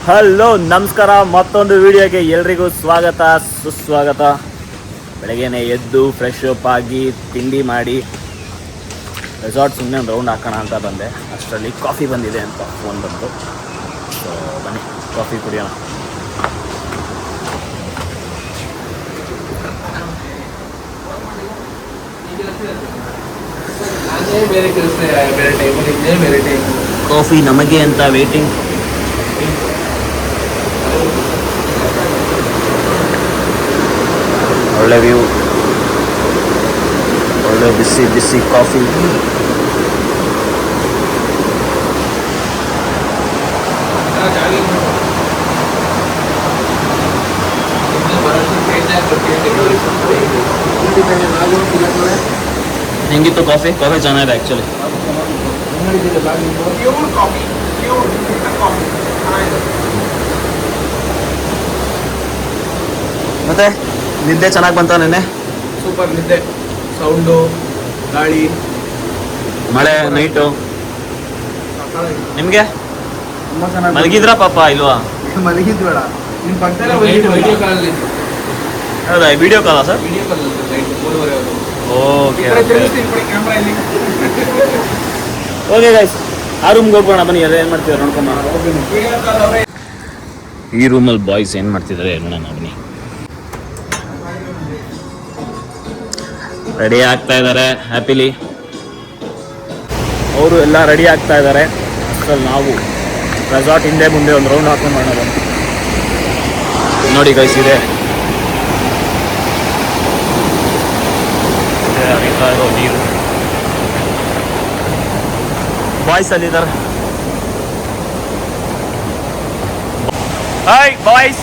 Hello ನಮಸ್ಕಾರ, ಮತ್ತೊಂದು ವಿಡಿಯೋಗೆ ಎಲ್ರಿಗೂ ಸ್ವಾಗತ ಸುಸ್ವಾಗತ. ಬೆಳಗ್ಗೆನೆ ಎದ್ದು ಫ್ರೆಶ್ ಅಪ್ ಆಗಿ ತಿಂಡಿ ಮಾಡಿ ರೆಸಾರ್ಟ್ ಸುಮ್ಮನೆ ಒಂದು ರೌಂಡ್ ಹಾಕೋಣ ಅಂತ ಬಂದೆ. ಅಷ್ಟರಲ್ಲಿ ಕಾಫಿ ಬಂದಿದೆ ಅಂತ ಫೋನ್ ಬಂತು. ಸೊ ಬನ್ನಿ ಕಾಫಿ ಕುಡಿಯೋಣ. ಕಾಫಿ ನಮಗೆ ಅಂತ ವೇಟಿಂಗ್. ಒಳ್ಳೆ ವ್ಯೂ, ಒಳ್ಳೆ ಬಿಸಿ ಬಿಸಿ ಕಾಫಿ. ಹೆಂಗಿತ್ತು ಕಾಫಿ? ಕಾಫಿ ಚೆನ್ನಾಗಿದೆ ಆ್ಯಕ್ಚುಲಿ. ಮತ್ತೆ ನಿದ್ದೆ ಚೆನ್ನಾಗಿ ಬಂತ ನೆನ್ನೆ? ಸೂಪರ್ ನಿದ್ದೆ. ಸೌಂಡು, ಗಾಳಿ, ಮಳೆ, ನೈಟು. ನಿಮಗೆ ತುಂಬ ಚೆನ್ನಾಗಿ ಮಲಗಿದ್ರ ಪಾಪ ಇಲ್ವಾ? ಮಲಗಿದ್ಬೇಡ ನಿಮ್ಮ ಪಕ್ಕದಲ್ಲೇ ವಿಡಿಯೋ ಕಾಲಲ್ಲಿ. ಹೌದಾ, ವಿಡಿಯೋ ಕಾಲಾ sir? Video call night 3:30 okay camera ಇಲ್ಲಿ. ಓಕೆ ಗೈಸ್, ಆ ರೂಮ್ಗೆ ಹೋಗೋಣ ಬನ್ನಿ. ಏನು ಮಾಡ್ತಿದ್ದಾರೆ ನೋಡ್ಕೊಂಬ. ಈ ರೂಮಲ್ಲಿ ಬಾಯ್ಸ್ ಏನು ಮಾಡ್ತಿದ್ದಾರೆ ನೋಡೋಣ ಬನ್ನಿ. ರೆಡಿ ಆಗ್ತಾ ಇದ್ದಾರೆ ಹ್ಯಾಪಿಲಿ. ಅವರು ಎಲ್ಲ ರೆಡಿ ಆಗ್ತಾ ಇದ್ದಾರೆ. ಅಷ್ಟರಲ್ಲಿ ನಾವು ರೆಸಾರ್ಟ್ ಹಿಂದೆ ಮುಂದೆ ಒಂದು ರೌಂಡ್ ಹಾಕೊಂಡು ಮಾಡೋಣ. ನೋಡಿ ಗೈಸ್, ಇದೆ ಹರಿತಾ ಇರೋ ನೀರು. ಬಾಯ್ಸ್ ಅಲ್ಲಿದ್ದಾರೆ. Hi boys.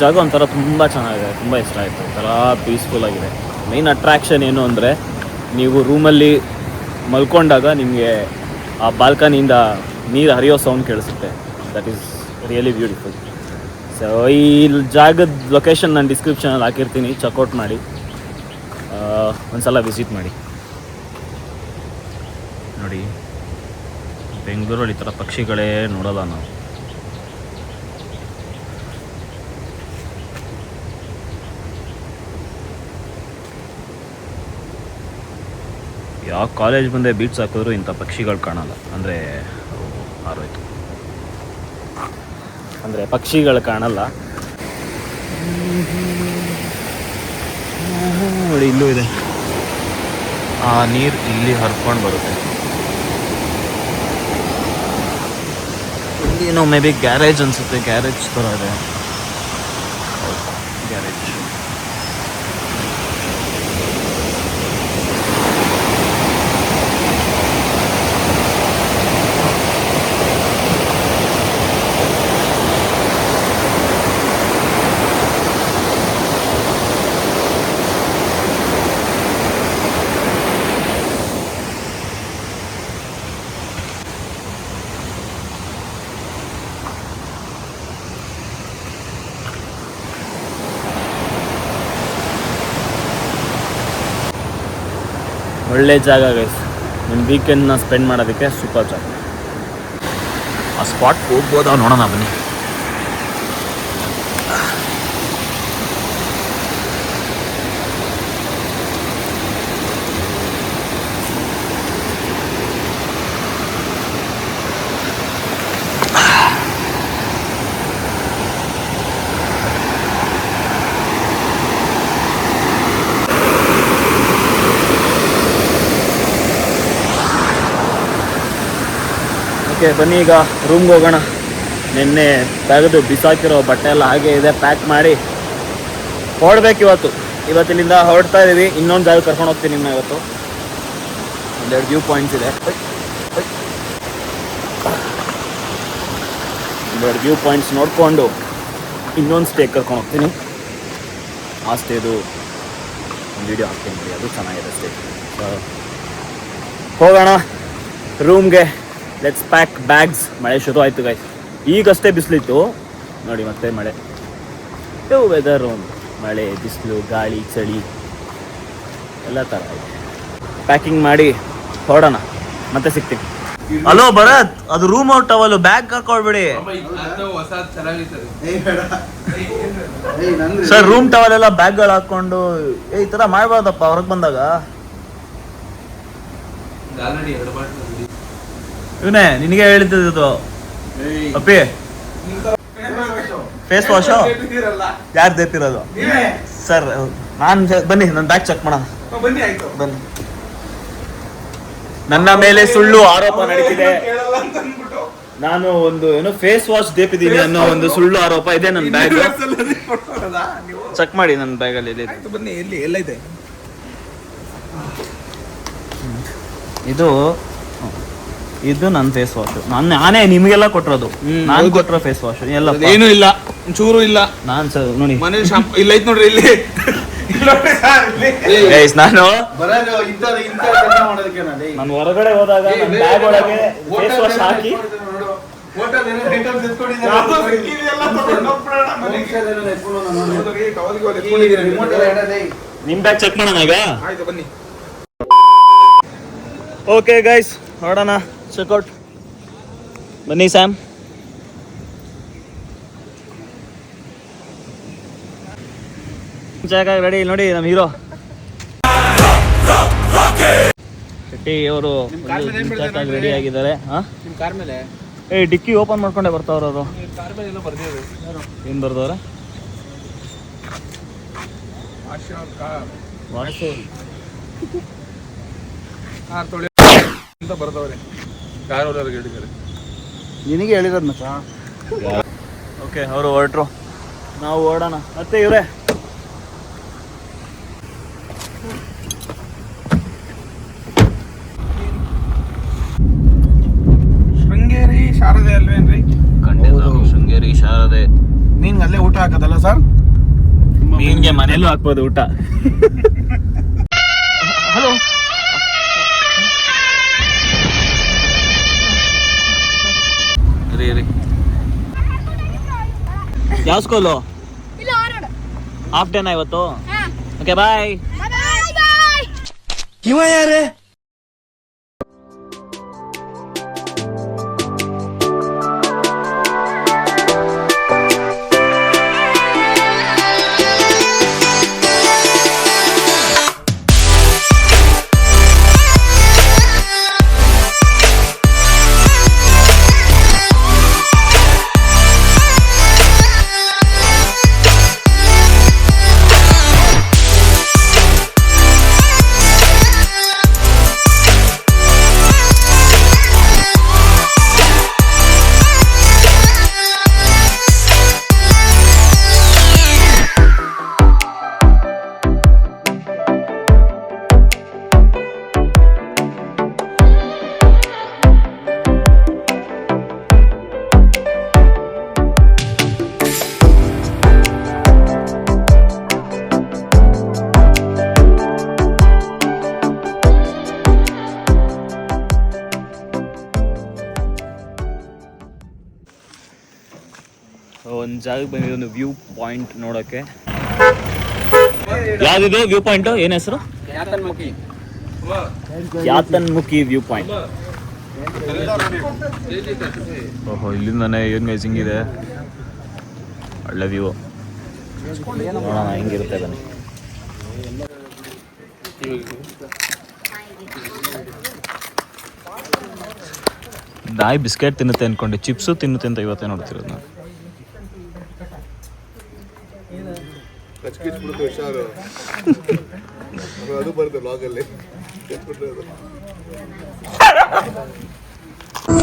ಜಾಗ ಒಂಥರ ತುಂಬ ಚೆನ್ನಾಗಿದೆ, ತುಂಬ ಇಷ್ಟ ಆಯಿತು. ಒಂಥರ ಪೀಸ್ಫುಲ್ ಆಗಿದೆ. ಮೈನ್ ಅಟ್ರಾಕ್ಷನ್ ಏನು ಅಂದರೆ, ನೀವು ರೂಮಲ್ಲಿ ಮಲ್ಕೊಂಡಾಗ ನಿಮಗೆ ಆ ಬಾಲ್ಕನಿಯಿಂದ ನೀರು ಹರಿಯೋ ಸೌಂಡ್ ಕೇಳಿಸುತ್ತೆ. That is really beautiful. So ಈ ಜಾಗದ ಲೊಕೇಶನ್ ನಾನು ಡಿಸ್ಕ್ರಿಪ್ಷನಲ್ಲಿ ಹಾಕಿರ್ತೀನಿ, ಚೆಕ್ಔಟ್ ಮಾಡಿ. ಒಂದ್ಸಲ ವಿಸಿಟ್ ಮಾಡಿ. ನೋಡಿ, ಬೆಂಗಳೂರಲ್ಲಿ ಈ ಥರ ಪಕ್ಷಿಗಳೇ ನೋಡೋಲ್ಲ ನಾವು. ಯಾವ ಕಾಲೇಜ್ ಮುಂದೆ ಬೀಟ್ಸ್ ಹಾಕಿದ್ರು ಇಂಥ ಪಕ್ಷಿಗಳು ಕಾಣಲ್ಲ. ಅಂದರೆ ಹಾರೋಯ್ತು, ಅಂದರೆ ಪಕ್ಷಿಗಳು ಕಾಣಲ್ಲ. ನೋಡಿ, ಇಲ್ಲೂ ಇದೆ. ಆ ನೀರು ಇಲ್ಲಿ ಹರ್ಕೊಂಡು ಬರುತ್ತೆ. ಇಲ್ಲೇನೋ ಮೇ ಬಿ ಗ್ಯಾರೇಜ್ ಅನಿಸುತ್ತೆ. ಗ್ಯಾರೇಜ್ ಥರ ಇದೆ. ಗ್ಯಾರೇಜ್. ಒಳ್ಳೆ ಜಾಗ ಗೈಸ್, ನಿಮ್ಮ ವೀಕೆಂಡ್ನ ಸ್ಪೆಂಡ್ ಮಾಡೋದಕ್ಕೆ ಸೂಪರ್ ಜಾಗ. ಆ ಸ್ಪಾಟ್ ಹೋಗ್ಬೋದಾ ನೋಡೋಣ ಬನ್ನಿ. ಓಕೆ ಬನ್ನಿ, ಈಗ ರೂಮ್ಗೆ ಹೋಗೋಣ. ನಿನ್ನೆ ತೆಗೆದು ಬಿಸಾಕಿರೋ ಬಟ್ಟೆ ಎಲ್ಲ ಹಾಗೆ ಇದೆ, ಪ್ಯಾಕ್ ಮಾಡಿ ಹೊರಡ್ಬೇಕು. ಇವತ್ತಿನಿಂದ ಹೊರಡ್ತಾ ಇದ್ದೀವಿ. ಇನ್ನೊಂದು ಜಾಗ ಕರ್ಕೊಂಡು ಹೋಗ್ತೀನಿ ನಿಮ್ಮನ್ನ. ಇವತ್ತು ಒಂದೆರಡು ವ್ಯೂ ಪಾಯಿಂಟ್ಸ್ ಇದೆ. ಒಂದೆರಡು ವ್ಯೂ ಪಾಯಿಂಟ್ಸ್ ನೋಡಿಕೊಂಡು ಇನ್ನೊಂದು ಸ್ಟೇ ಕರ್ಕೊಂಡು ಹೋಗ್ತೀನಿ. ಆ ಸ್ಟೇದು ಒಂದು ವೀಡಿಯೋ ಹಾಕ್ತೀನಿ, ಅದು ಚೆನ್ನಾಗಿದೆ ಸ್ಟೇ. ಹೋಗೋಣ ರೂಮ್ಗೆ. Let's pack bags. ಮಳೆ ಶುರು ಆಯಿತು ಗೈಸ್. ಈಗಷ್ಟೇ ಬಿಸಿಲಿತ್ತು ನೋಡಿ, ಮತ್ತೆ ಮಳೆ. ವೆದರು ಮಳೆ, ಬಿಸಿಲು, ಗಾಳಿ, ಚಳಿ ಎಲ್ಲ ಥರ ಇದೆ. ಪ್ಯಾಕಿಂಗ್ ಮಾಡಿ ಹೊರಡೋಣ. ಮತ್ತೆ ಸಿಗ್ತೀನಿ. ಹಲೋ ಭರತ್, ಅದು ರೂಮ್ ಔಟ್ ಟವಲ್ ಬ್ಯಾಗ್ ಹಾಕೊಳ್ಬೇಡಿ ಸರ್. ರೂಮ್ ಟವಲ್ ಎಲ್ಲ ಬ್ಯಾಗ್ಗಳು ಹಾಕೊಂಡು ಈ ತರ ಮಾಡ್ಬಾರ್ದಪ್ಪ ಹೊರಗೆ ಬಂದಾಗ. ಇವನೇ ನಿನಗೆ ಹೇಳಿದ್ದು ಅಪ್ಪಿ, ಫೇಸ್ ವಾಶ್ ಯಾರು ದೇತಿರೋದು ಸರ್? ನಾನು ಬನ್ನಿ, ನನ್ನ ಬ್ಯಾಗ್ ಚೆಕ್ ಮಾಡೋಣ ಬನ್ನಿ. ನನ್ನ ಮೇಲೆ ಸುಳ್ಳು ಆರೋಪ ನಡೀತಿದೆ. ನಾನು ಒಂದು ಏನೋ ಫೇಸ್ ವಾಶ್ ದೇಪಿದ್ದೀನಿ ಅನ್ನೋ ಒಂದು ಸುಳ್ಳು ಆರೋಪ ಇದೆ ನನ್ನ ಬ್ಯಾಗ್. ಚೆಕ್ ಮಾಡಿ ನನ್ನ ಬ್ಯಾಗಲ್ಲಿ ಬನ್ನಿ. ಎಲ್ಲಿ ಎಲ್ಲೈತೆ ಇದು ನನ್ನ ಫೇಸ್ ವಾಶ್. ನಾನೇ ನಿಮಗೆಲ್ಲ ಕೊಟ್ಟಿರೋದು. ನಾನು ಕೊಟ್ಟಿರೋ ಫೇಸ್ ವಾಶ್ ಎಲ್ಲ ಏನು ಇಲ್ಲ, ಚೂರು ಇಲ್ಲ. ನಾನ್ ಸರ್ ನೋಡಿ ಮನೇಲಿ ಇಲ್ಲ ಐತ್ ನೋಡ್ರಿ ಇಲ್ಲಿ. ನಾನು ಹೊರಗಡೆ ಹೋದಾಗ ನನ್ನ ಬ್ಯಾಗ್ ಒಳಗೆ ಫೇಸ್ ವಾಶ್ ಹಾಕಿ ನಿಮ್ ಬ್ಯಾಗ್ ಚೆಕ್ ಮಾಡೋಣ ಈಗ. ಬನ್ನಿ. ಓಕೆ ಗೈಸ್, ನೋಡೋಣ, ಚೆಕ್ಔಟ್. ಬನ್ನಿ ಸ್ಯಾಮ್. ಜಾಗ ರೆಡಿ ನೋಡಿ ನಮ್ಮ ಹೀರೋ ಶೆಟ್ಟಿ ಅವರು ರೆಡಿ ಆಗಿದ್ದಾರೆ. ಡಿಕ್ಕಿ ಓಪನ್ ಮಾಡ್ಕೊಂಡೆ ಬರ್ತಾವ್ರ ಅವರು. ಏನ್ ಬರ್ದವ್ರೆ? ನಿನಗೆ ಹೇಳಿರೋದು ಮಚ್ಚ. ಓಕೆ, ಅವರು ಹೊರಟ್ರು, ನಾವು ಓಡೋಣ. ಮತ್ತೆ ಇವ್ರೆ ಶೃಂಗೇರಿ ಶಾರದೆ ಅಲ್ವೇನ್ರಿ? ಶೃಂಗೇರಿ ಶಾರದೆ. ಮೀನ್ಗೆ ಅಲ್ಲೇ ಊಟ ಹಾಕೋದಲ್ಲ ಸರ್? ಮೀನ್ಗೆ ಮನೇಲೂ ಹಾಕ್ಬೋದು ಊಟ. ಹಲೋ, ಯಾವ ಸ್ಕೂಲು? ಹಾಫ್ ಡೇನಾ ಇವತ್ತು? ಓಕೆ, ಬಾಯ್. ಇವ ಯಾರೇ? ಒಂದು ಜಾಗಕ್ಕೆ ಬಂದಿದೆ, ಒಂದು ವ್ಯೂ ಪಾಯಿಂಟ್ ನೋಡೋಕ್ಕೆ. ಯಾವ್ದಿದು ವ್ಯೂ ಪಾಯಿಂಟ್? ಏನ್ ಹೆಸರು? ಯಾತನ್ಮುಖಿ ವ್ಯೂ ಪಾಯಿಂಟ್. ಓಹೋ, ಇಲ್ಲಿಂದಾನೆ ಏನ್ ಗೈಸಿಂಗ್ ಇದೆ, ಒಳ್ಳೆ ವ್ಯೂ. ನೋಡೋಣ ಹೆಂಗಿರುತ್ತೆ ಬನ್ನಿ. ನಾಯಿ ಬಿಸ್ಕೆಟ್ ತಿನ್ನುತ್ತೆ ಅನ್ಕೊಂಡೆ, ಚಿಪ್ಸು ತಿನ್ನುತ್ತೆ ಅಂತ ಇವತ್ತೇ ನೋಡ್ತಿರೋದು ನಾನು.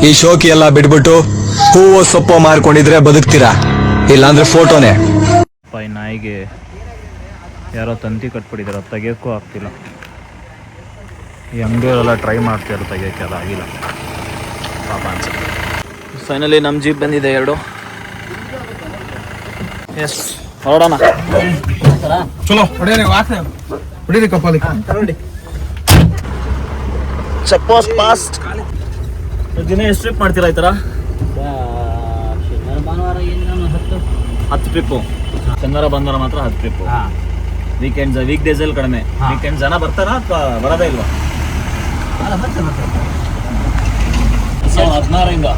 ಈ ಶೋಕಿ ಎಲ್ಲ ಬಿಟ್ಬಿಟ್ಟು ಹೂವು ಸೊಪ್ಪು ಮಾರ್ಕೊಂಡಿದ್ರೆ ಬದುಕ್ತೀರಾ, ಇಲ್ಲಾಂದ್ರೆ ಫೋಟೋನೇ. ಈ ನಾಯಿಗೆ ಯಾರೋ ತಂತಿ ಕಟ್ಬಿಟ್ಟಿದ್ದಾರೆ, ಅದು ತೆಗಿಯೋಕ್ಕೂ ಆಗ್ತಿಲ್ಲ. ಈ ಅಂಗಡಿಯವರೆಲ್ಲ ಟ್ರೈ ಮಾಡ್ತಿದ್ದಾರೆ ತೆಗಿಯೋಕ್ಕೆ, ಅದು ಆಗಿಲ್ಲ ಪಾಪ ಅನ್ಸುತ್ತೆ. ಫೈನಲಿ ನಮ್ಮ ಜೀಪ್ ಬಂದಿದೆ ಎರಡು. ಎಸ್, ಹೊರಡೋಣ. ಚಲೋ ಹೊಡಿರಿ, ವಾಸನೆ ಹೊಡಿರಿ ಕಪಾಲಿ. ಚಪ್ಪೋಸ್ ಪಾಸ್ಟ್. ದಿನ ಎಷ್ಟು ಟ್ರಿಪ್ ಮಾಡ್ತೀರಾ ಈ ಥರ? 10 ಟ್ರಿಪ್ಪು. ಶನಿವಾರ ಭಾನುವಾರ ಮಾತ್ರ 10 ಟ್ರಿಪ್ಪು. ವೀಕ್ ಡೇಸಲ್ಲಿ ಕಡಿಮೆ. ವೀಕೆಂಡ್ ಜನ ಬರ್ತಾರಾ ಅಥವಾ ಬರೋದೇ ಇಲ್ವಾ? 2016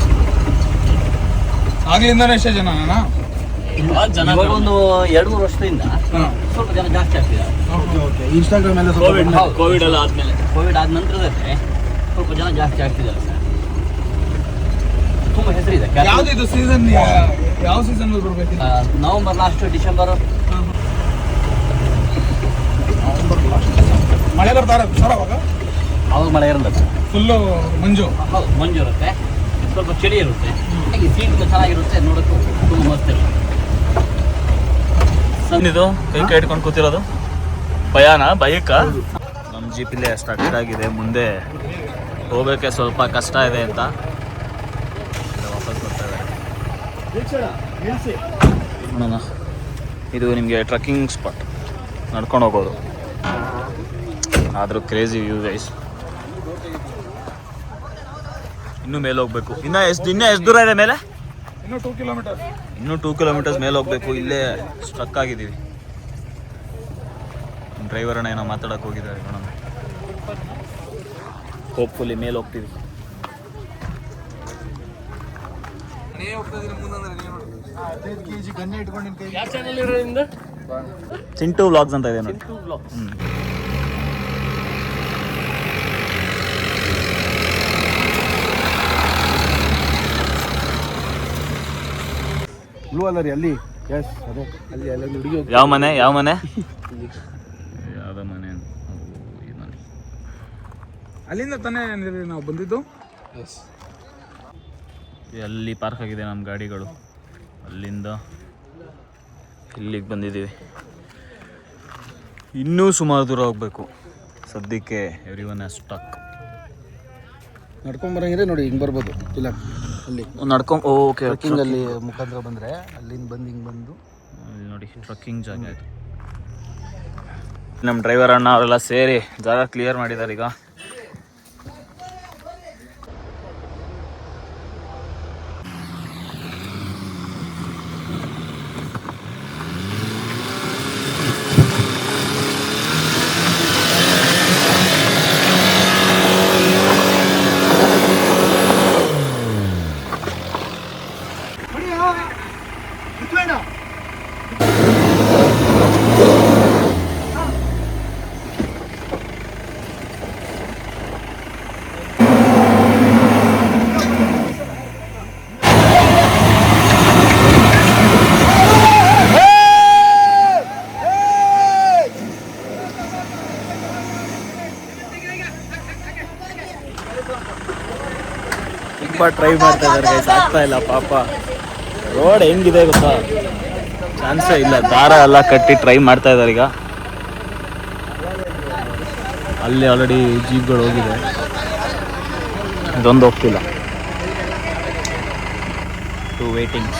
ಆಗ್ಲಿಂದಾನೆ ಎಷ್ಟೇ ಜನ ಜನ ಇವಾಗ ಒಂದು 2-3 ವರ್ಷದಿಂದ ಸ್ವಲ್ಪ ಜನ ಜಾಸ್ತಿ ಆಗ್ತಿದ್ದಾರೆ. ಇನ್ಸ್ಟಾಗ್ರಾಮ್ ಎಲ್ಲ ಕೋವಿಡ್ ಎಲ್ಲ ಆದ್ಮೇಲೆ, ಕೋವಿಡ್ ಆದ ನಂತರದಲ್ಲಿ ಸ್ವಲ್ಪ ಜನ ಜಾಸ್ತಿ ಆಗ್ತಿದ್ದಾರೆ ಸರ್. ತುಂಬ ಹೆಸರಿದೆ. ಯಾವ್ದು ಸೀಸನ್, ಯಾವ ಸೀಸನ್ ಬರ್ಬೇಕು? November last, December. ಮಳೆ ಬರ್ತಾ ಇರೋದು ಸರ್ ಅವಾಗ? ಅವಾಗ ಮಳೆ ಇರಲ್ಲ ಸರ್, ಫುಲ್ಲು ಮಂಜು. ಹೌದು, ಮಂಜು ಇರುತ್ತೆ, ಸ್ವಲ್ಪ ಚಳಿ ಇರುತ್ತೆ, ಹಾಗೆ ಸೀಟ್ ಚೆನ್ನಾಗಿರುತ್ತೆ, ನೋಡೋಕ್ಕೂ ತುಂಬ ಮಸ್ತ್ ಇರುತ್ತೆ. ಇದು ಕೈ ಇಟ್ಕೊಂಡು ಕೂತಿರೋದು ಬೈಕ ನಮ್ಮ ಜೀಪಿಲೆ ಸ್ಟಕ್ ಆಗಿದೆ, ಮುಂದೆ ಹೋಗೋಕ್ಕೆ ಸ್ವಲ್ಪ ಕಷ್ಟ ಇದೆ ಅಂತ ವಾಪಸ್ ಬರ್ತಾ ಇದ್ದಾರೆ. ನೋಡೋಣ, ಇದು ನಿಮಗೆ ಟ್ರಕ್ಕಿಂಗ್ ಸ್ಪಾಟ್, ನಡ್ಕೊಂಡು ಹೋಗೋದು. ಆದರೂ ಕ್ರೇಜಿ ವ್ಯೂ ಗೈಸ್. ಇನ್ನೂ ಮೇಲೆ ಹೋಗ್ಬೇಕು. ಇನ್ನೂ ಎಷ್ಟು ದೂರ ಇದೆ ಮೇಲೆ? ಇನ್ನೂ 2 ಕಿಲೋಮೀಟರ್. ಇನ್ನೂ 2 ಕಿಲೋಮೀಟರ್ಸ್ ಮೇಲೆ ಹೋಗ್ಬೇಕು. ಇಲ್ಲೇ ಸ್ಟ್ರಕ್ ಆಗಿದ್ದೀವಿ. ಡ್ರೈವರ್ ಅಣ್ಣ ಏನೋ ಮಾತಾಡಕ್ಕೆ ಹೋಗಿದ್ದಾರೆ. ನೋಡೋಣ, ಹೋಪ್ಫುಲಿ ಮೇಲೆ ಹೋಗ್ತೀವಿ. ಚಿಂಟು ವ್ಲಾಗ್ಸ್ ಅಂತ ಇದೆ ನೋಡಿ. ಬ್ಲೂ ಅಲ್ಲ ರೀ ಅಲ್ಲಿ. ಎಸ್ ಅದೇ ಅಲ್ಲಿ ಅಲ್ಲೊಂದು ಹುಡುಗಿ. ಯಾವ ಮನೆ ಯಾವ್ದು ಮನೆ? ಈ ಮನೆ ಅಲ್ಲಿಂದ ತಾನೇ ನಾವು ಬಂದಿದ್ದು. ಎಸ್, ಅಲ್ಲಿ ಪಾರ್ಕ್ ಆಗಿದೆ ನಮ್ಮ ಗಾಡಿಗಳು. ಅಲ್ಲಿಂದ ಇಲ್ಲಿಗೆ ಬಂದಿದ್ದೀವಿ. ಇನ್ನೂ ಸುಮಾರು ದೂರ ಹೋಗ್ಬೇಕು. ಸದ್ಯಕ್ಕೆ ಎವ್ರಿವನ್ ಹ್ಯಾಸ್ ಸ್ಟಕ್. ನಡ್ಕೊಂಬರಂಗಿದ್ರೆ ನೋಡಿ, ಹಿಂಗೆ ಬರ್ಬೋದು. ಇಲ್ಲ ಅಲ್ಲಿ ನಡ್ಕೊಂಡು ಓಕೆ, ಅಲ್ಲಿ ಮುಖಾಂತರ ಬಂದರೆ ಅಲ್ಲಿಂದ ಬಂದು ಹಿಂಗೆ ಬಂದು ನೋಡಿ ಟ್ರಕ್ಕಿಂಗ್ ಜಾಗ ಇದು. ನಮ್ಮ ಡ್ರೈವರ್ ಅಣ್ಣ ಅವರೆಲ್ಲ ಸೇರಿ ಜಾಗ ಕ್ಲಿಯರ್ ಮಾಡಿದ್ದಾರೆ ಈಗ. ತುಂಬ ಟ್ರೈ ಮಾಡ್ತಾ ಇದ್ದಾರೆ ಗೈಸ್, ಆಗ್ತಾ ಇಲ್ಲ ಪಾಪ. ರೋಡ್ ಹೆಂಗಿದೆ ಗೊತ್ತಾ, ಚಾನ್ಸೇ ಇಲ್ಲ. ದಾರ ಎಲ್ಲ ಕಟ್ಟಿ ಟ್ರೈ ಮಾಡ್ತಾ ಇದ್ದಾರೆ ಈಗ. ಅಲ್ಲಿ ಆಲ್ರೆಡಿ ಜೀಪ್ಗಳು ಹೋಗಿದೆ, ಇದೊಂದು ಹೋಗ್ತಿಲ್ಲ. To waiting.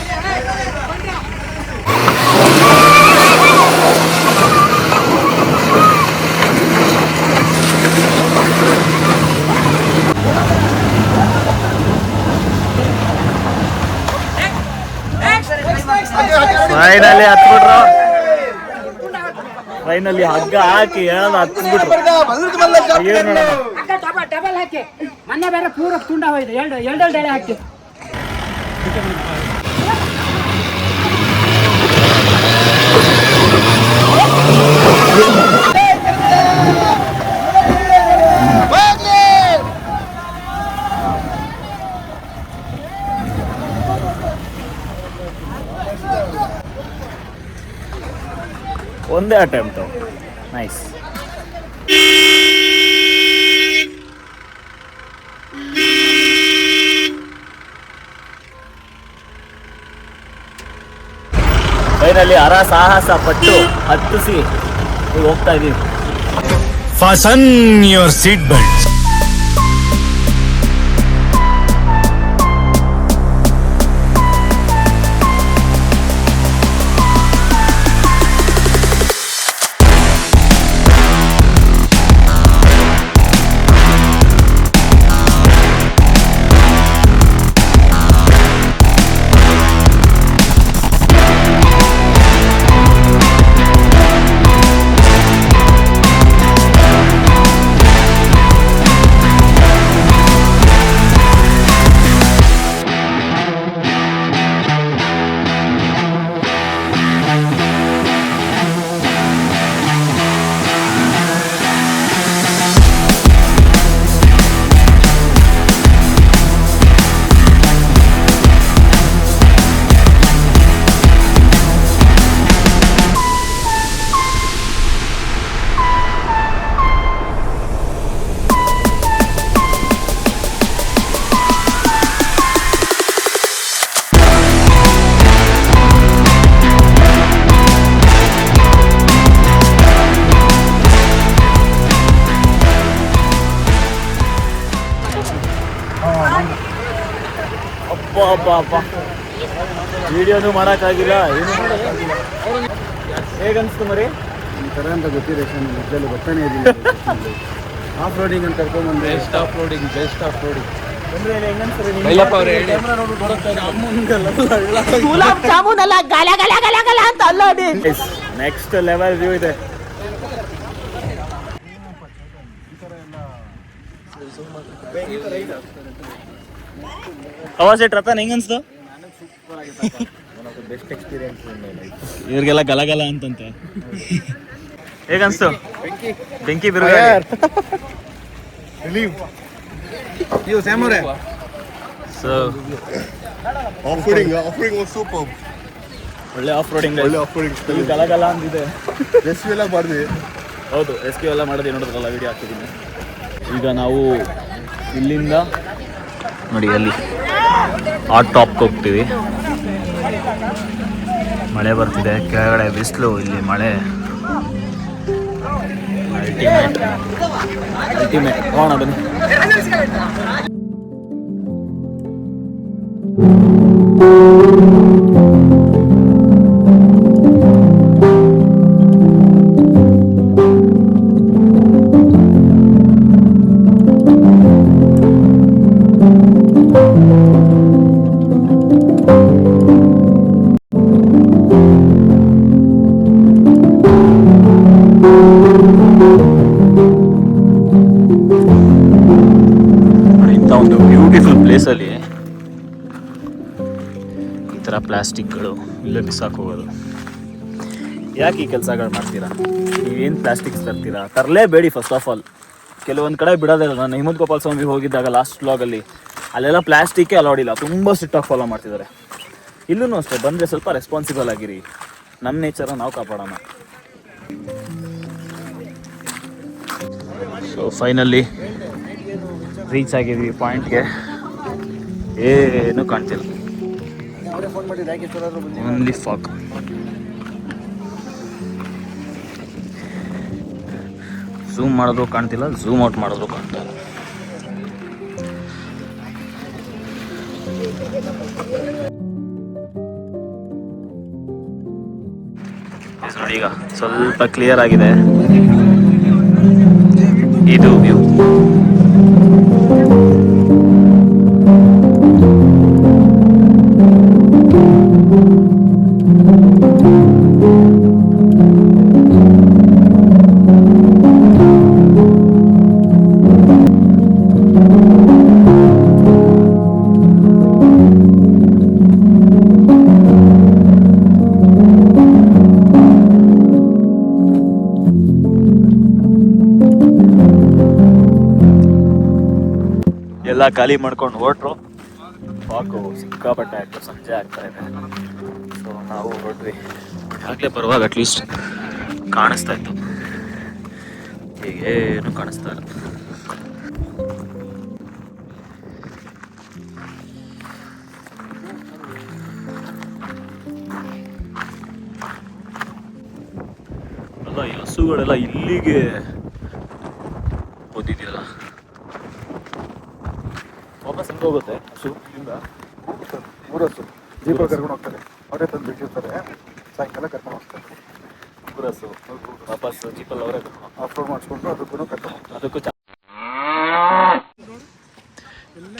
ಫೈನಲಿ ಹತ್ಬಿಟ್ರು. ಫೈನಲಿ ಹಗ್ಗ ಹಾಕಿ ಹೇಳೋದು ಹತ್ಬಿಟ್ರು. ಡಬಲ್ ಹಾಕಿ ಮೊನ್ನೆ ಬೇರೆ ಪೂರ ತುಂಡ ಹೋಯ್ತು. ಎರಡು ಡಳೆ ಹಾಕಿ. ಒಂದೇ ಅಟೆಂಪ್ಟ್. ನೈಸ್. ಫೈನಲಿ ಸಾಹಸ ಪಟ್ಟು ಹತ್ತಿಸಿ ಹೋಗ್ತಾ ಇದೀವಿ. ಫಾಸನ್ ಯುವರ್ ಸೀಟ್ ಬೆಲ್ಟ್. ಅಪ್ಪ ವಿಡಿಯೋನು ಮಾಡೋಕ್ಕಾಗಿಲ್ಲ, ಏನು ಮಾಡೋಕ್ಕಾಗಿಲ್ಲ. ಹೇಗನ್ಸ್ತು ಮರಿ? ಒಂಥರ ಅಂತ ಗೊತ್ತಿದೆ ನಿಜಲ್ಲೂ ಬರ್ತಾನೆ ಇದ್ದೀನಿ. ಆಫ್ ರೋಡಿಂಗ್ ಅಂತ ಕರ್ಕೊಂಡ್ಬಂದೆ. ಬೆಸ್ಟ್ ಆಫ್ ರೋಡಿಂಗ್ ಅಂದರೆ ಹೆಂಗನ್ಸ್ತಾರೆ ಬೈಲಪ್ಪ ಅವ್ರು ಹೇಳಿ. ನೆಕ್ಸ್ಟ್ ಲೆವೆಲ್ ವ್ಯೂ ಇದೆ. ಅವಾಜ್ ರತನ್ ಹೆಂಗನ್ಸ್ತು? ಬೆಸ್ಟ್ ಎಕ್ಸ್ಪೀರಿಯನ್ಸ್ ಇವ್ರಿಗೆಲ್ಲ ಗಲಗಲ ಅಂತಂತೆ. ಹೇಗನ್ಸ್ತು? ಬೆಂಕಿ ಬಿರು. ನೀವು ಸ್ಯಾಮೂರೇ. So Off-roading was superb. ಒಳ್ಳೆ ಆಫ್ ರೋಡಿಂಗ್, ಒಳ್ಳೆ off-roading. ಗಲಗಲ ಅಂದಿದೆ. Rescue ಎಲ್ಲ ಮಾಡಿದ್ವಿ. ಹೌದು, ರೆಸ್ಕ್ಯೂ ಎಲ್ಲ ಮಾಡೋದು ನೋಡಿದ್ರಲ್ಲ, ವಿಡಿಯೋ ಹಾಕಿದ್ದೀನಿ. ಈಗ ನಾವು ಇಲ್ಲಿಂದ ನೋಡಿ ಅಲ್ಲಿ ಆ ಟಾಪ್ಗೆ ಹೋಗ್ತೀವಿ. ಮಳೆ ಬರ್ತಿದೆ, ಕೆಳಗಡೆ ಬಿಸಿಲು, ಇಲ್ಲಿ ಮಳೆ. ಅಲ್ಟಿಮೇಟ್ ಹೋಗೋಣ ಬನ್ನಿ. ಒಂದು ಬ್ಯೂಟಿಫುಲ್ ಪ್ಲೇಸಲ್ಲಿ ಈ ಥರ ಪ್ಲಾಸ್ಟಿಕ್ಗಳು ಇಲ್ಲೇ ಬಿಸಾಕ್ ಹೋಗೋದು. ಯಾಕೆ ಈ ಕೆಲಸಗಳು ಮಾಡ್ತೀರಾ? ನೀವೇನು ಪ್ಲಾಸ್ಟಿಕ್ಸ್ ತರ್ತೀರಾ? ತರಲೇಬೇಡಿ ಫಸ್ಟ್ ಆಫ್ ಆಲ್. ಕೆಲವೊಂದು ಕಡೆ ಬಿಡೋದಿಲ್ಲ. ನಾನು ಹಿಮತ್ ಗೋಪಾಲ ಸ್ವಾಮಿ ಹೋಗಿದ್ದಾಗ ಲಾಸ್ಟ್ ವ್ಲಾಗಲ್ಲಿ ಅಲ್ಲೆಲ್ಲ ಪ್ಲಾಸ್ಟಿಕ್ಕೇ ಅಲೌಡ್ ಇಲ್ಲ, ತುಂಬ ಸ್ಟ್ರಿಕ್ಟಾಗಿ ಫಾಲೋ ಮಾಡ್ತಿದ್ದಾರೆ. ಇಲ್ಲೂ ಅಷ್ಟೇ, ಬಂದರೆ ಸ್ವಲ್ಪ ರೆಸ್ಪಾನ್ಸಿಬಲ್ ಆಗಿರಿ. ನಮ್ಮ ನೇಚರ ನಾವು ಕಾಪಾಡೋಣ. ಸೊ ಫೈನಲಿ ರೀಚ್ ಆಗಿದ್ವಿ ಪಾಯಿಂಟ್ಗೆ. ಏನು ಕಾಣ್ತಿಲ್ಲ, ಓನ್ಲಿ ಫಾಗ್. ಝೂಮ್ ಮಾಡಿದ್ರು ಕಾಣ್ತಿಲ್ಲ, ಝೂಮ್ ಔಟ್ ಮಾಡಿದ್ರು ಕಾಣ್ತಾ ಇಲ್ಲ. ನೋಡಿ ಈಗ ಸ್ವಲ್ಪ ಕ್ಲಿಯರ್ ಆಗಿದೆ ಇದು ವ್ಯೂ. ಎಲ್ಲ ಖಾಲಿ ಮಾಡ್ಕೊಂಡು ಹೊರಟ್ರು. ಸಾಕು, ಸಿಕ್ಕಾಪಟ್ಟೆ ಆಯಿತು, ಸಂಜೆ ಆಗ್ತಾ ಇದೆ. ಸೊ ನಾವು ಹೊರಟ್ವಿ. ಆಗಲೇ ಬರುವಾಗ ಅಟ್ಲೀಸ್ಟ್ ಕಾಣಿಸ್ತಾ ಇತ್ತು, ಹೀಗೇನು ಕಾಣಿಸ್ತಾ ಇಲ್ಲ. ಅಲ್ಲ, ಈ ಹಸುಗಳೆಲ್ಲ ಇಲ್ಲಿಗೆ ಓದಿದೆಯಲ್ಲ, ವಾಪಸ್ ಹೆಂಗೆ ಹೋಗುತ್ತೆ ಹಸು ಇಲ್ಲಿಂದ? ಮೂರಸು ಜೀಪಲ್ಲಿ ಕರ್ಕೊಂಡು ಹೋಗ್ತಾರೆ, ಅವರೇ ತಂದು ಬಿಟ್ಟಿರ್ತಾರೆ, ಸಾಯಂಕಾಲ ಕರ್ಕೊಂಡು ಹೋಗ್ತಾರೆ. ಮೂರಸು ವಾಪಸ್ ಜೀಪಲ್ಲಿ ಅವರೇ ಆಫ್ ರೋಡ್ ಮಾಡಿಸ್ಕೊಂಡು ಅದಕ್ಕೂ ಕರ್ಕೊಂಡು ಹೋಗ್ತಾರೆ. ಅದಕ್ಕೂ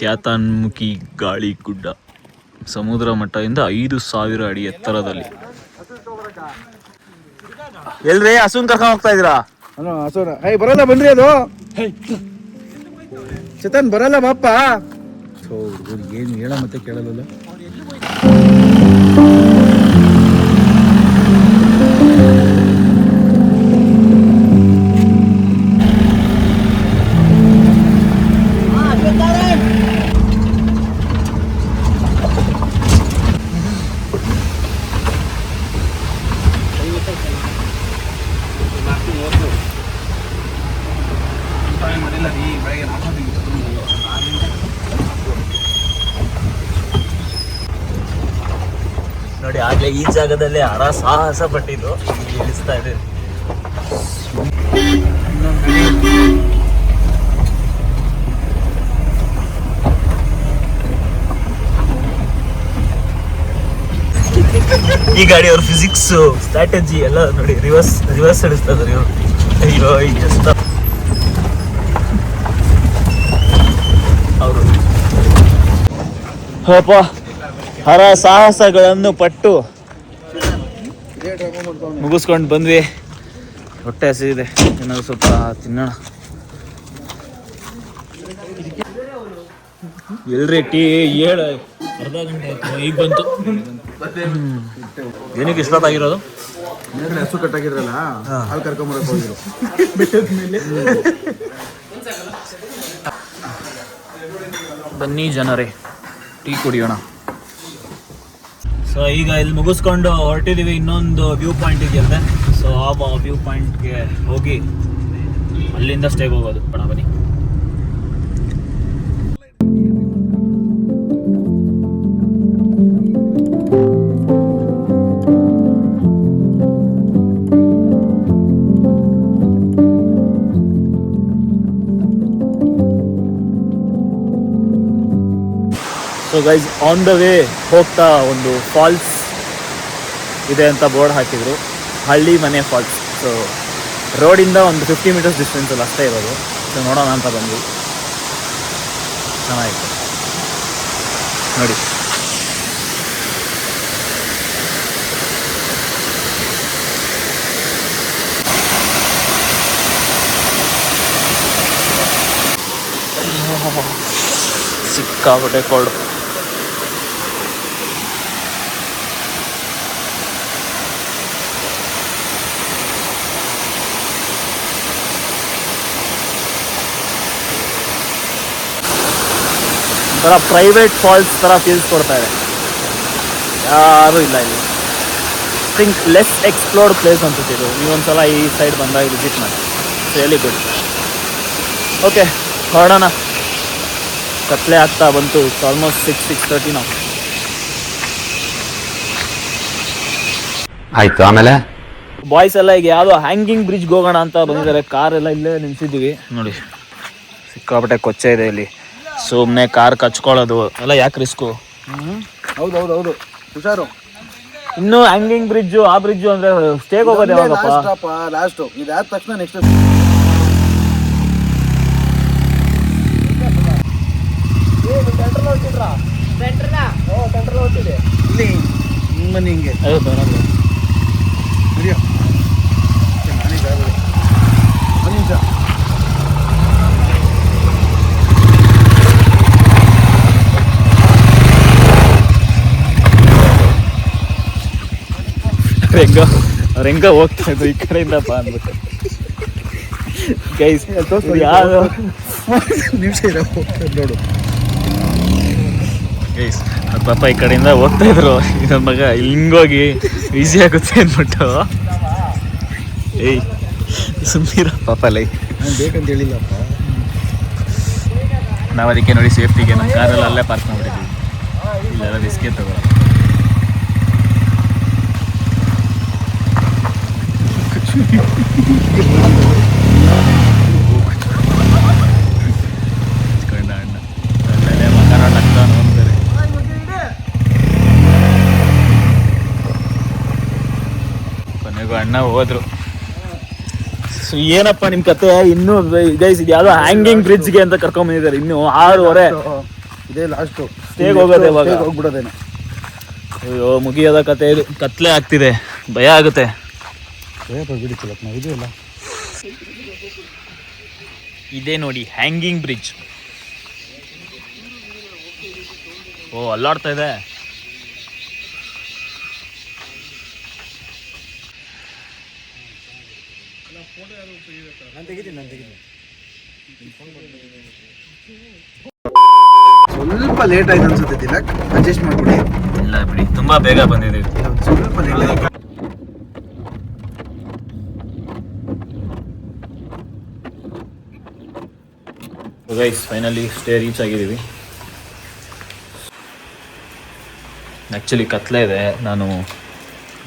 ಕ್ಯಾತಾನ್ಮುಖಿ ಗಾಳಿ ಗುಡ್ಡ, ಸಮುದ್ರ ಮಟ್ಟದಿಂದ 5,000 ಅಡಿ ಎತ್ತರದಲ್ಲಿ. ಎಲ್ರಿ ಹಸುನ್ ಕರ್ಕೊಂಡು ಹೋಗ್ತಾ ಇದೀರಾ? ಹಸುನ ಬರಲ್ಲ, ಬನ್ರಿ. ಅದು ಚೇತನ್ ಬರಲ್ಲ ಬಾಪ್ಪ. ಏನು ಹೇಳ ಮತ್ತೆ ಕೇಳಲ್ಲ. ನೋಡಿ, ಆಗ್ಲೇ ಈ ಜಾಗದಲ್ಲೇ ಸಾಹಸ ಪಟ್ಟಿದ್ದು ಇಳಿಸ್ತಾ ಇದೆ. ಈ ಗಾಡಿ ಅವ್ರ ಫಿಸಿಕ್ಸ್ ಸ್ಟ್ರಾಟಜಿ ಎಲ್ಲ ನೋಡಿ ರಿವರ್ಸ್ ಹಿಡಿಸ್ತಾ ಇದ್ದಾರೆ ಇವರು. ಅಯ್ಯೋ ಎಷ್ಟು ಅವರು ಅಪ್ಪ ಹರ ಸಾಹಸಗಳನ್ನು ಪಟ್ಟು ಮುಗಿಸ್ಕೊಂಡು ಬಂದ್ವಿ. ಹೊಟ್ಟೆ ಹಸಿದಿದೆ, ಏನಾದ್ರು ಸ್ವಲ್ಪ ತಿನ್ನೋಣ. ಎಲ್ರಿ ಟೀ ಏಳು ಅರ್ಧ ಗಂಟೆ ಆಯ್ತು, ಈಗ ಬಂತು. ಏನಕ್ಕೆ ಇಷ್ಟೊತ್ತಾಗಿರೋದು? ಹಸು ಕಟ್ಟಾಗಿರಲ್ಲ, ಅಲ್ಲಿ ಕರ್ಕೊಂಬರಕ್ಕೆ ಹೋಗಿರು. ಬನ್ನಿ ಜನರೇ, ಟೀ ಕುಡಿಯೋಣ. ಸೊ ಈಗ ಇಲ್ಲಿ ಮುಗಿಸ್ಕೊಂಡು ಹೊರಟಿದ್ದೀವಿ. ಇನ್ನೊಂದು ವ್ಯೂ ಪಾಯಿಂಟ್ ಇದೆಯಂತೆ. ಸೊ ಆ ವ್ಯೂ ಪಾಯಿಂಟ್ಗೆ ಹೋಗಿ ಅಲ್ಲಿಂದ ಸ್ಟೇಗೆ ಹೋಗೋದು. ಬನ್ನಿ. So guys, on the way ಹೋಗ್ತಾ ಒಂದು ಫಾಲ್ಸ್ ಇದೆ ಅಂತ ಬೋರ್ಡ್ ಹಾಕಿದ್ರು, ಹಳ್ಳಿ ಮನೆ ಫಾಲ್ಸ್. ಸೊ ರೋಡಿಂದ ಒಂದು 50 ಮೀಟರ್ಸ್ ಡಿಸ್ಟೆನ್ಸಲ್ಲಿ ಅಷ್ಟೇ ಇರೋದು. ಸೊ ನೋಡೋಣ ಅಂತ ಬಂದ್ವಿ. ಚೆನ್ನಾಗಿತ್ತು ನೋಡಿ. ಸಿಕ್ಕಾಪಟ್ಟೆ ಕೋಲ್ಡ್. ಒಂಥರ ಪ್ರೈವೇಟ್ ಫಾಲ್ಸ್ ಥರ ಫೀಲ್ಸ್ ಕೊಡ್ತಾ ಇದೆ. ಯಾರೂ ಇಲ್ಲ ಇಲ್ಲಿ. ಥಿಂಕ್ ಲೆಸ್ ಎಕ್ಸ್ಪ್ಲೋರ್ಡ್ ಪ್ಲೇಸ್ ಅನ್ಸುತ್ತಿದ್ದು. ನೀವೊಂದ್ಸಲ ಈ ಸೈಡ್ ಬಂದಾಗ ವಿಸಿಟ್ ಮಾಡಿ. Really good. ಓಕೆ, ಹೊರಡೋಣ. ಕತ್ಲೆ ಆಗ್ತಾ ಬಂತು. ಇಟ್ಸ್ ಆಲ್ಮೋಸ್ಟ್ 6:30 ನಾವು. ಆಯ್ತು. ಆಮೇಲೆ ಬಾಯ್ಸ್ ಎಲ್ಲ ಈಗ ಯಾವುದೋ ಹ್ಯಾಂಗಿಂಗ್ ಬ್ರಿಡ್ಜ್ಗೆ ಹೋಗೋಣ ಅಂತ ಬಂದಿದ್ದಾರೆ. ಕಾರ್ ಎಲ್ಲ ಇಲ್ಲೇ ನಿಲ್ಸಿದ್ದೀವಿ ನೋಡಿ. ಸಿಕ್ಕಾಪಟ್ಟೆ ಕೊಚ್ಚೆ ಇದೆ ಇಲ್ಲಿ. ಸುಮ್ಮನೆ ಕಾರ್ ಕಚ್ಕೊಳ್ಳೋದು ಎಲ್ಲ ಯಾಕೆ ರಿಸ್ಕು? ಹೌದು ಹುಷಾರು. ಇನ್ನು ಹ್ಯಾಂಗಿಂಗ್ ಬ್ರಿಡ್ಜು, ಆ ಬ್ರಿಡ್ಜು ಅಂದ್ರೆ ಸ್ಟೇಗ್ ಹೋಗೋದು ಯಾವಾಗಪ್ಪ? ಲಾಸ್ಟ್ ಇದಾದ ತಕ್ಷಣ ನೆಕ್ಸ್ಟ್ ಇಲ್ಲಿ ನಿಮ್ಮನೆ ಹಿಂಗೆ ಹಿಡಿಯೋ. ಒಂದು ನಿಮಿಷ. ಹೆಂಗ ಹೋಗ್ತಾ ಇದ್ದು ಈ ಕಡೆಯಿಂದ ಬಾ ಅಂದ್ಬಿಟ್ಟು. ಗೈಸ್ ಯಾರು ನಿಮಿಷ ನೋಡು ಗೈಸ್, ಪಾಪ ಈ ಕಡೆಯಿಂದ ಹೋಗ್ತಾ ಇದ್ರು. ನನ್ನ ಮಗ ಹಿಂಗೋಗಿ ಈಸಿ ಆಗುತ್ತೆ ಅಂದ್ಬಿಟ್ಟು. ಏಯ್ ಸುಮ್ಮೀರ ಪಾಪ ಲೈ, ನಾನು ಬೇಕಂತ ಹೇಳಿಲ್ಲಪ್ಪ. ನಾವು ಅದಕ್ಕೆ ನೋಡಿ ಸೇಫ್ಟಿಗೆ ನಮ್ಮ ಕಾರೆಲ್ಲ ಅಲ್ಲೇ ಪಾರ್ಕ್ ಮಾಡಿಬಿಟ್ಟಿದ್ವಿ. ಇಲ್ಲೆಲ್ಲ ರಿಸ್ಕೇ ತಗೋ. ಕೊನೆಗೂ ಅಣ್ಣ ಹೋದ್ರು. ಸೊ ಏನಪ್ಪ ನಿಮ್ಮ ಕತೆ? ಇನ್ನೂ ಗೈಸ್ ಇದು ಯಾವುದೋ ಹ್ಯಾಂಗಿಂಗ್ ಬ್ರಿಡ್ಜ್ಗೆ ಅಂತ ಕರ್ಕೊಂಡ್ಬಂದಿದ್ದಾರೆ. ಇನ್ನೂ 6:30 ಇದೇ ಲಾಸ್ಟು. ಸ್ಟೇಗ್ ಹೋಗೋದೆ ಇವಾಗ. ಹೋಗ್ಬಿಡೋದೇನೆ. ಅಯ್ಯೋ ಮುಗಿಯೋದ ಕತೆ ಇದು. ಕತ್ಲೆ ಆಗ್ತಿದೆ, ಭಯ ಆಗುತ್ತೆ. ಇದೇ ನೋಡಿ ಹ್ಯಾಂಗಿಂಗ್ ಬ್ರಿಡ್ಜ್. ಓ ಅಲ್ಲಾಡ್ತಾ ಇದೆ. ಸ್ವಲ್ಪ ಲೇಟ್ ಆಯ್ತು ಅನ್ಸುತ್ತೆ ತಿಲಕ್, ಅಡ್ಜಸ್ಟ್ ಮಾಡ್ಬಿಡಿ. ಇಲ್ಲ ಬಿಡಿ, ತುಂಬಾ ಬೇಗ ಬಂದಿದ್ದೀವಿ. ಸ್ವಲ್ಪ ಲೇಟ್ ಆಯ್ತು. ಗೈಸ್ ಫೈನಲಿ ಸ್ಟೇ ರೀಚ್ ಆಗಿದ್ದೀವಿ. ಆ್ಯಕ್ಚುಲಿ ಕತ್ಲೆ ಇದೆ. ನಾನು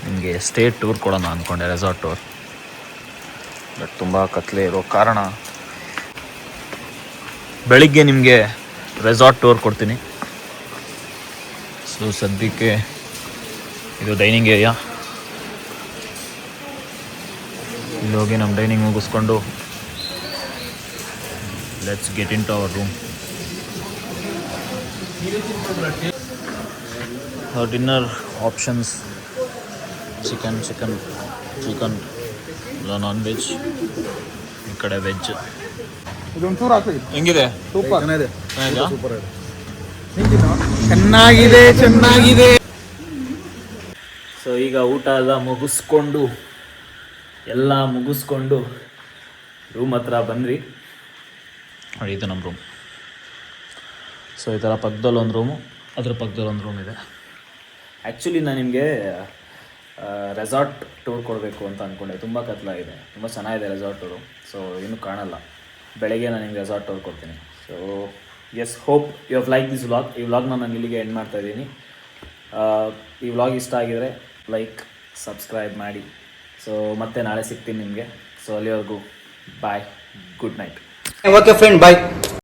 ನಿಮಗೆ ಸ್ಟೇ ಟೂರ್ ಕೊಡೋಣ ಅಂದ್ಕೊಂಡೆ, ರೆಸಾರ್ಟ್ ಟೂರ್. ಬಟ್ ತುಂಬ ಕತ್ಲೆ ಇರೋ ಕಾರಣ ಬೆಳಿಗ್ಗೆ ನಿಮಗೆ ರೆಸಾರ್ಟ್ ಟೂರ್ ಕೊಡ್ತೀನಿ. ಸೊ ಸದ್ಯಕ್ಕೆ ಇದು ಡೈನಿಂಗ್ ಏರಿಯಾ. ಇಲ್ಲಿ ಹೋಗಿ ನಮ್ಮ ಡೈನಿಂಗ್ ಮುಗಿಸ್ಕೊಂಡು let's get into our room. Dinner options chicken ಇಲ್ಲ ನಾನ್ ವೆಜ್, ಈ ಕಡೆ ವೆಜ್. ಇದೊಂದು ಚೂರು ಹಾಕಿ. ಹೆಂಗಿದೆ? ಸೂಪರ್ ಚೆನ್ನಾಗಿದೆ. ಸೂಪರ್ ಚೆನ್ನಾಗಿದೆ. ಸೊ ಈಗ ಊಟ ಎಲ್ಲ ಮುಗಿಸ್ಕೊಂಡು ರೂಮ್ ಹತ್ರ ಬಂದ್ವಿ. ನೋಡಿ ಇದು ನಮ್ಮ ರೂಮ್. ಸೊ ಈ ಥರ ಪಕ್ಕದಲ್ಲಿ ಒಂದು ರೂಮು, ಅದ್ರ ಪಕ್ಕದಲ್ಲಿ ಒಂದು ರೂಮ್ ಇದೆ. ಆ್ಯಕ್ಚುಲಿ ನಾನು ನಿಮಗೆ ರೆಸಾರ್ಟ್ ಟೂರ್ ಕೊಡಬೇಕು ಅಂತ ಅಂದ್ಕೊಂಡೆ. ತುಂಬ ಕತ್ಲಾಗಿದೆ, ತುಂಬ ಚೆನ್ನಾಗಿದೆ ರೆಸಾರ್ಟ್ ಟೂರು. ಸೊ ಏನೂ ಕಾಣಲ್ಲ. ಬೆಳಗ್ಗೆ ನಾನು ನಿಮ್ಗೆ ರೆಸಾರ್ಟ್ ಟೂರ್ ಕೊಡ್ತೀನಿ. So yes, hope you have like this vlog. ಈ ವ್ಲಾಗ್ನ ನಾನು ಇಲ್ಲಿಗೆ ಎಂಡ್ ಮಾಡ್ತಾಯಿದ್ದೀನಿ. ಈ ವ್ಲಾಗ್ ಇಷ್ಟ ಆಗಿದರೆ ಲೈಕ್, ಸಬ್ಸ್ಕ್ರೈಬ್ ಮಾಡಿ. ಸೊ ಮತ್ತೆ ನಾಳೆ ಸಿಗ್ತೀನಿ ನಿಮಗೆ. ಸೊ ಅಲ್ಲಿವರೆಗೂ bye, good night. Okay friend, ಬಾಯ್.